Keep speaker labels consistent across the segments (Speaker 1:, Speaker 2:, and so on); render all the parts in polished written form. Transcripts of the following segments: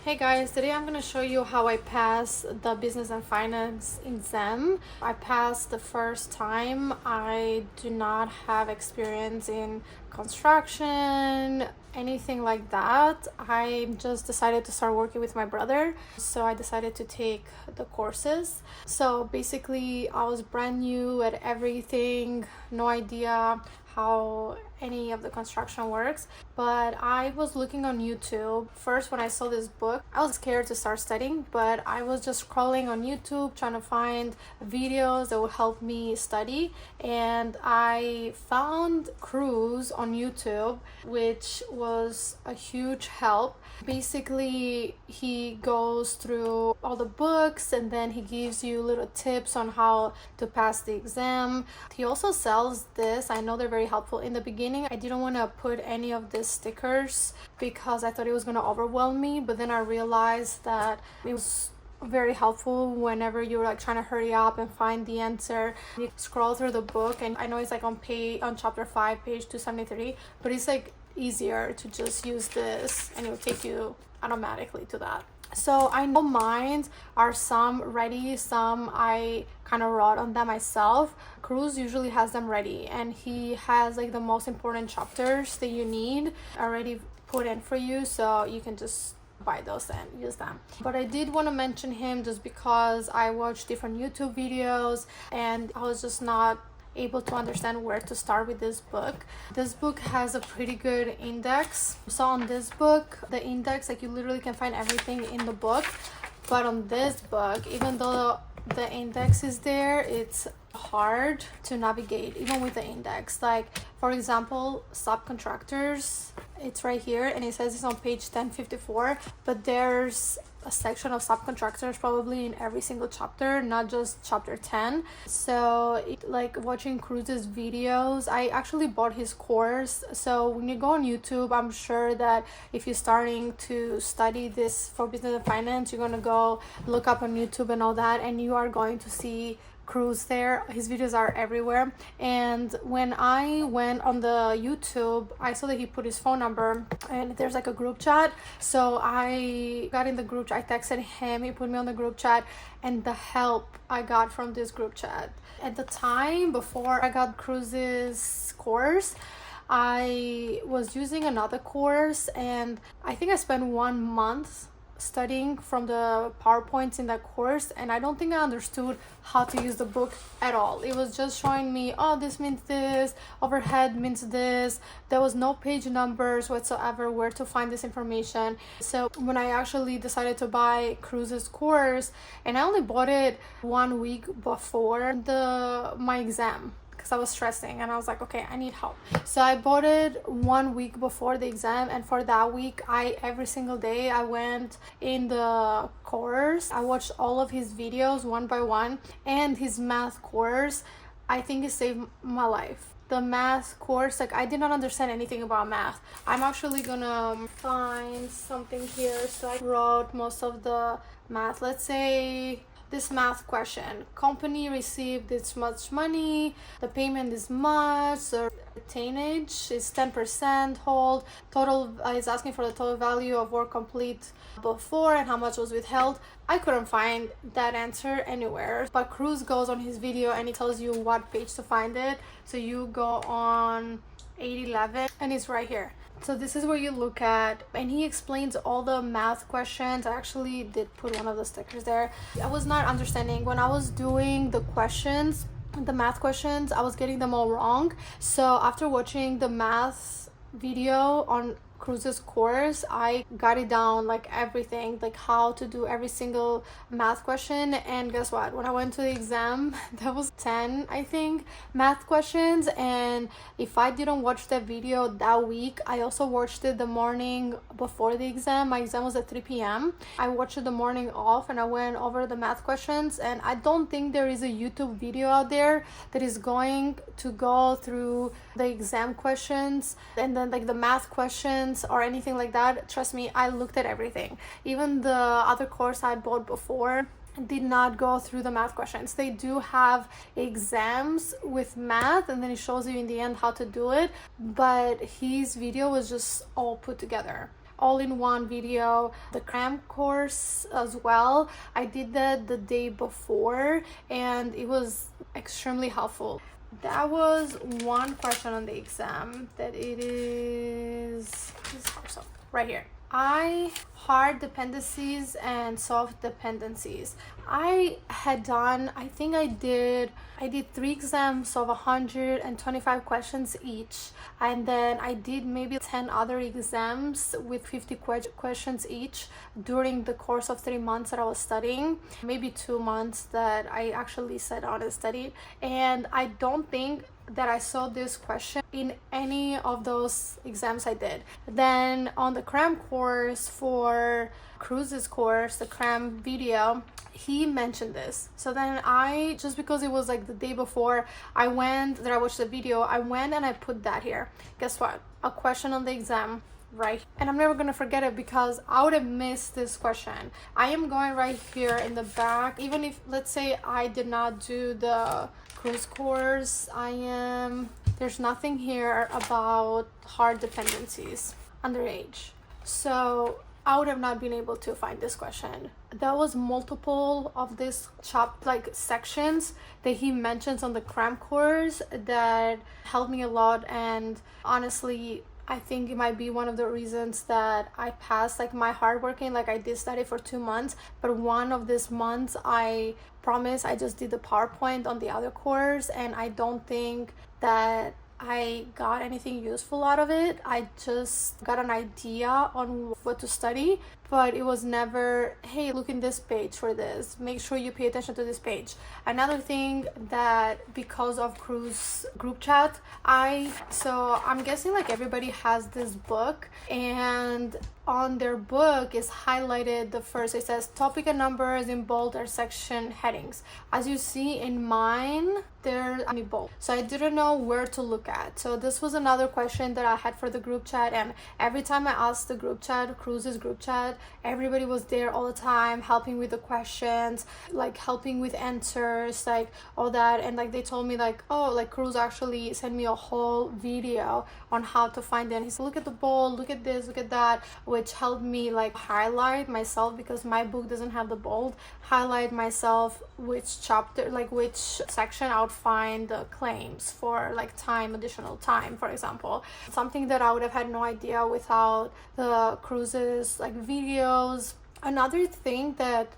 Speaker 1: Hey guys, today I'm going to show you how I passed the business and finance exam. I passed the first time. I do not have experience in construction, anything like that. I just decided to start working with my brother, so I decided to take the courses. So basically, I was brand new at everything, no idea how any of the construction works, but I was looking on YouTube. First, when I saw this book, I was scared to start studying, but I was just scrolling on YouTube trying to find videos that would help me study, and I found Cruz on YouTube, which was a huge help. Basically, he goes through all the books and then he gives you little tips on how to pass the exam. He also sells this. I know they're very helpful. In the beginning, I didn't want to put any of these stickers because I thought it was going to overwhelm me, but then I realized that it was very helpful whenever you're like trying to hurry up and find the answer. You scroll through the book, and I know it's like on chapter 5, page 273, but it's like easier to just use this and it will take you automatically to that. So I know mine are some ready, some I kind of wrote on them myself. Cruz usually has them ready, and he has like the most important chapters that you need already put in for you, so you can just buy those and use them. But I did want to mention him just because I watched different YouTube videos and I was just not able to understand where to start with this book. This book has a pretty good index. So on this book, the index, like you literally can find everything in the book. But on this book, even though the index is there, it's hard to navigate even with the index. Like for example, subcontractors, it's right here and it says it's on page 1054, but there's a section of subcontractors probably in every single chapter, not just chapter 10. So like watching Cruz's videos, I actually bought his course. So when you go on YouTube, I'm sure that if you're starting to study this for business and finance, you're going to go look up on YouTube and all that, and you are going to see Cruz there. His videos are everywhere. And when I went on the YouTube, I saw that he put his phone number and there's like a group chat. So I got in the group chat, I texted him, he put me on the group chat, and the help I got from this group chat. At the time before I got Cruz's course, I was using another course, and I think I spent 1 month studying from the PowerPoints in that course, and I don't think I understood how to use the book at all. It was just showing me, oh, this means this, overhead means this. There was no page numbers whatsoever where to find this information. So when I actually decided to buy Cruz's course, and I only bought it 1 week before my exam, because I was stressing and I was like, okay, I need help. So I bought it 1 week before the exam, and for that week, every single day I went in the course. I watched all of his videos one by one, and his math course, I think it saved my life. The math course, like I did not understand anything about math. I'm actually gonna find something here. So I wrote most of the math. Let's say this math question: company received this much money, the payment is much, the retainage is 10%, hold total is asking for the total value of work complete before and how much was withheld. I couldn't find that answer anywhere, but Cruz goes on his video and he tells you what page to find it. So you go on 811 and it's right here. So this is where you look at, and he explains all the math questions. I actually did put one of the stickers there. I was not understanding when I was doing the questions, the math questions, I was getting them all wrong. So after watching the math video on Cruz's course, I got it down, like everything, like how to do every single math question. And guess what, when I went to the exam, that was 10, I think, math questions. And if I didn't watch that video that week, I also watched it the morning before the exam. My exam was at 3 p.m. I watched it the morning off and I went over the math questions, and I don't think there is a YouTube video out there that is going to go through the exam questions and then like the math questions or anything like that. Trust me, I looked at everything. Even the other course I bought before did not go through the math questions. They do have exams with math and then it shows you in the end how to do it, but his video was just all put together. all-in-one video. The cram course as well, I did that the day before and it was extremely helpful. That was one question on the exam that it is right here. Hard dependencies and soft dependencies. I think I did 3 exams of 125 questions each, and then I did maybe 10 other exams with 50 questions each during the course of 3 months that I was studying, maybe 2 months that I actually sat down and studied. And I don't think that I saw this question in any of those exams I did. Then on the cram course for Cruz's course, the cram video, he mentioned this. So then I, just because it was like the day before I watched the video, I went and I put that here. Guess what? A question on the exam, right? And I'm never gonna forget it because I would have missed this question. I am going right here in the back. Even if, let's say I did not do the Cruz course, there's nothing here about hard dependencies underage. So I would have not been able to find this question. There was multiple of these sections that he mentions on the cram course that helped me a lot, and honestly I think it might be one of the reasons that I passed my hard working. I did study for 2 months, but one of these months I promise I just did the PowerPoint on the other course, and I don't think that I got anything useful out of it. I just got an idea on what to study, but it was never, hey, look in this page for this, make sure you pay attention to this page. Another thing that because of Cruz group chat, I'm guessing everybody has this book, and on their book is highlighted the first, it says topic and numbers in bold or section headings. As you see in mine, they're only bold, so I didn't know where to look at. So this was another question that I had for the group chat, and every time I asked the group chat, Cruz's group chat, everybody was there all the time helping with the questions, helping with answers, all that. And they told me Cruz actually sent me a whole video on how to find it. He said, look at the bold, look at this, look at that, which helped me highlight myself, because my book doesn't have the bold, highlight myself which chapter, which section I would find the claims for additional time, for example. Something that I would have had no idea without the Cruz's videos. Another thing that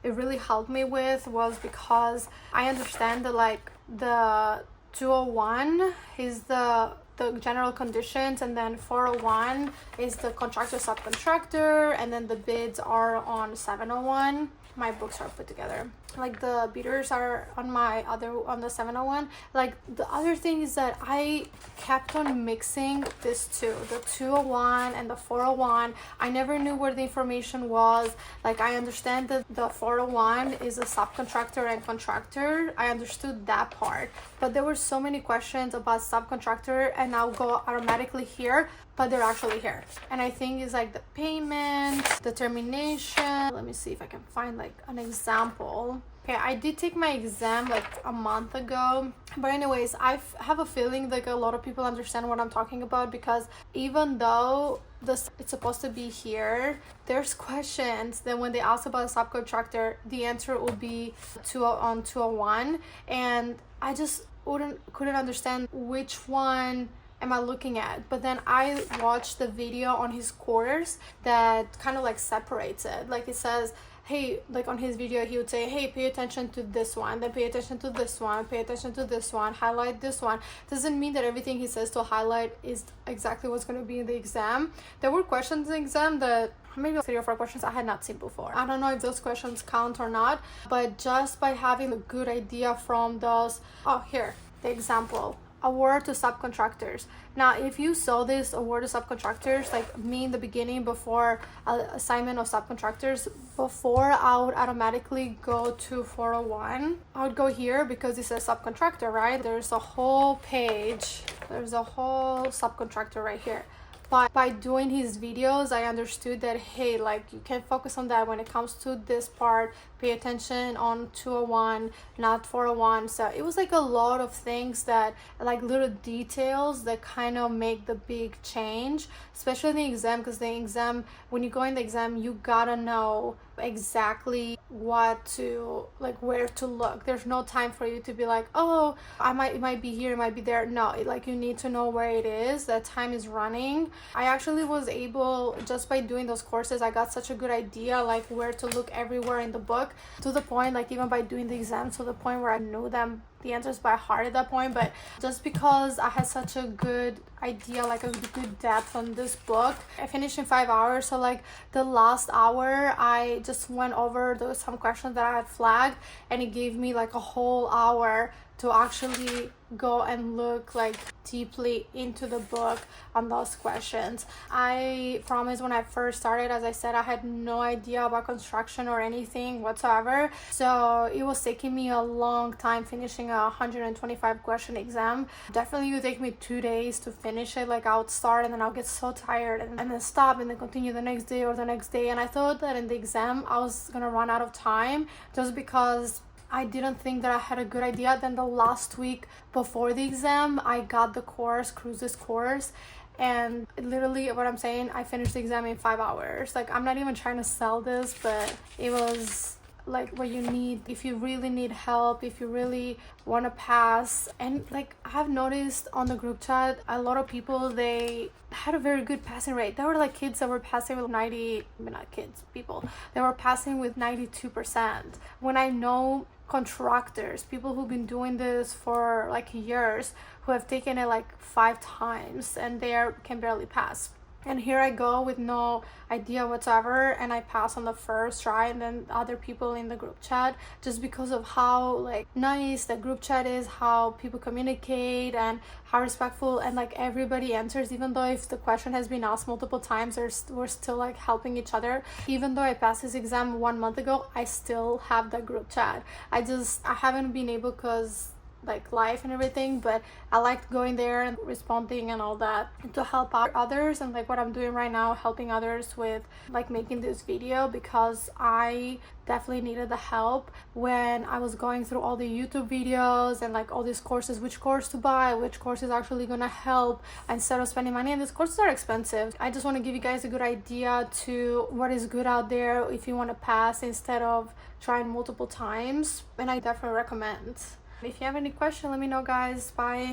Speaker 1: it really helped me with was because I understand that the 201 is the general conditions, and then 401 is the contractor subcontractor, and then the bids are on 701. My books are put together. The bidders are on the 701. The other thing is that I kept on mixing this two, the 201 and the 401. I never knew where the information was. I understand that the 401 is a subcontractor and contractor. I understood that part, but there were so many questions about subcontractor, and I'll go automatically here, but they're actually here. And I think it's the payment, the termination. Let me see if I can find an example. Okay, I did take my exam a month ago, but anyways, I have a feeling a lot of people understand what I'm talking about, because even though it's supposed to be here, there's questions that when they ask about a subcontractor, the answer will be 201, and I just couldn't understand which one am I looking at. But then I watched the video on his course that kind of separates it. It says, hey, on his video he would say, hey, pay attention to this one, then pay attention to this one, pay attention to this one, highlight this one. Doesn't mean that everything he says to highlight is exactly what's going to be in the exam. There were questions in the exam that maybe 3 or 4 questions I had not seen before. I don't know if those questions count or not, but just by having a good idea from those, here, the example, award to subcontractors. Now, if you saw this award to subcontractors, me in the beginning, before assignment of subcontractors, before I would automatically go to 401, I would go here because it says subcontractor, right? There's a whole page, there's a whole subcontractor right here. But by doing his videos, I understood that, hey, like you can focus on that when it comes to this part. Pay attention on 201, not 401. So it was like a lot of things that, like little details that kind of make the big change, especially in the exam, because the exam, when you go in the exam, you gotta know exactly what to, like where to look. There's no time for you to be like, oh, it might be here, it might be there. No, like you need to know where it is. That time is running. I actually was able, just by doing those courses, I got such a good idea like where to look everywhere in the book, to the point, like even by doing the exam, to the point where I knew them the answers by heart at that point. But just because I had such a good idea, like a good depth on this book, I finished in 5 hours. So like the last hour, I just went over some questions that I had flagged, and it gave me like a whole hour to actually go and look like deeply into the book on those questions. I promise, when I first started, as I said, I had no idea about construction or anything whatsoever. So it was taking me a long time finishing a 125 question exam. Definitely would take me 2 days to finish it. Like I would start and then I'll get so tired and then stop and then continue the next day or the next day. And I thought that in the exam I was gonna run out of time just because I didn't think that I had a good idea. Then the last week before the exam, I got the course, Cruz's course, and literally what I'm saying, I finished the exam in 5 hours. Like I'm not even trying to sell this, but it was like what you need if you really need help, if you really want to pass. And like I have noticed on the group chat, a lot of people, they had a very good passing rate. There were like kids that were passing with 90, not kids, people that were passing with 92%. When I know contractors, people who've been doing this for like years, who have taken it like 5 times and can barely pass. And here I go with no idea whatsoever, and I pass on the first try. And then other people in the group chat, just because of how like nice the group chat is, how people communicate and how respectful, and like everybody answers, even though if the question has been asked multiple times, we're still like helping each other. Even though I passed this exam 1 month ago, I still have that group chat. I haven't been able, because like life and everything, but I liked going there and responding and all that to help out others. And like what I'm doing right now, helping others with like making this video, because I definitely needed the help when I was going through all the YouTube videos and like all these courses, which course to buy, which course is actually gonna help, instead of spending money. And these courses are expensive. I just want to give you guys a good idea to what is good out there if you want to pass instead of trying multiple times, and I definitely recommend. If you have any question, let me know, guys. Bye.